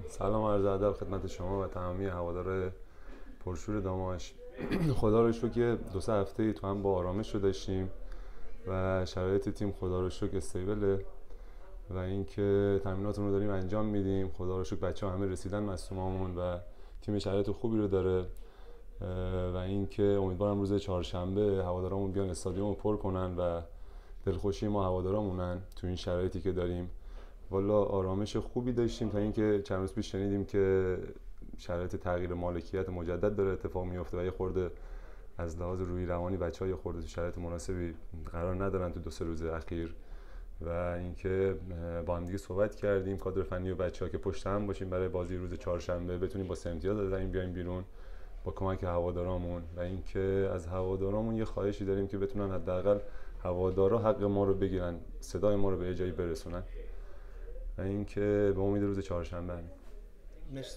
سلام عرض ادب خدمت شما و تمامی هوادار پرشور داماش. خدا رو شکر که دو سه هفته تو هم با آرامش رو داشتیم و شرایط تیم خدا رو شکر استیبله و اینکه تمریناتمون رو داریم انجام میدیم. خدا رو شکر بچه‌ها همه رسیدن مصدومامون و تیم شرایط خوبی رو داره و اینکه امیدوارم روز چهارشنبه هوادارامون بیان استادیوم رو پر کنن و دلخوشی ما هوادارامونن تو این شرایطی که داریم. والا آرامش خوبی داشتیم تا اینکه چند روز پیش شنیدیم که شرایط تغییر مالکیت مجدد داره اتفاق میفته و یه خورده از لحاظ روحی روانی بچه‌ها یه خورده تو شرایط مناسبی قرار ندارن تو دو سه روز اخیر و اینکه با هم دیگه صحبت کردیم کادر فنی و بچه‌ها که پشت هم باشیم برای بازی روز چهارشنبه بتونیم با سه امتیاز از این بیایم بیرون با کمک هوادارامون و اینکه از هوادارامون یه خواهشی داریم که بتونن حداقل هوادارا حق ما رو بگیرن، صدای ما رو به جایی برسونن و اینکه به امید روز چهارشنبه.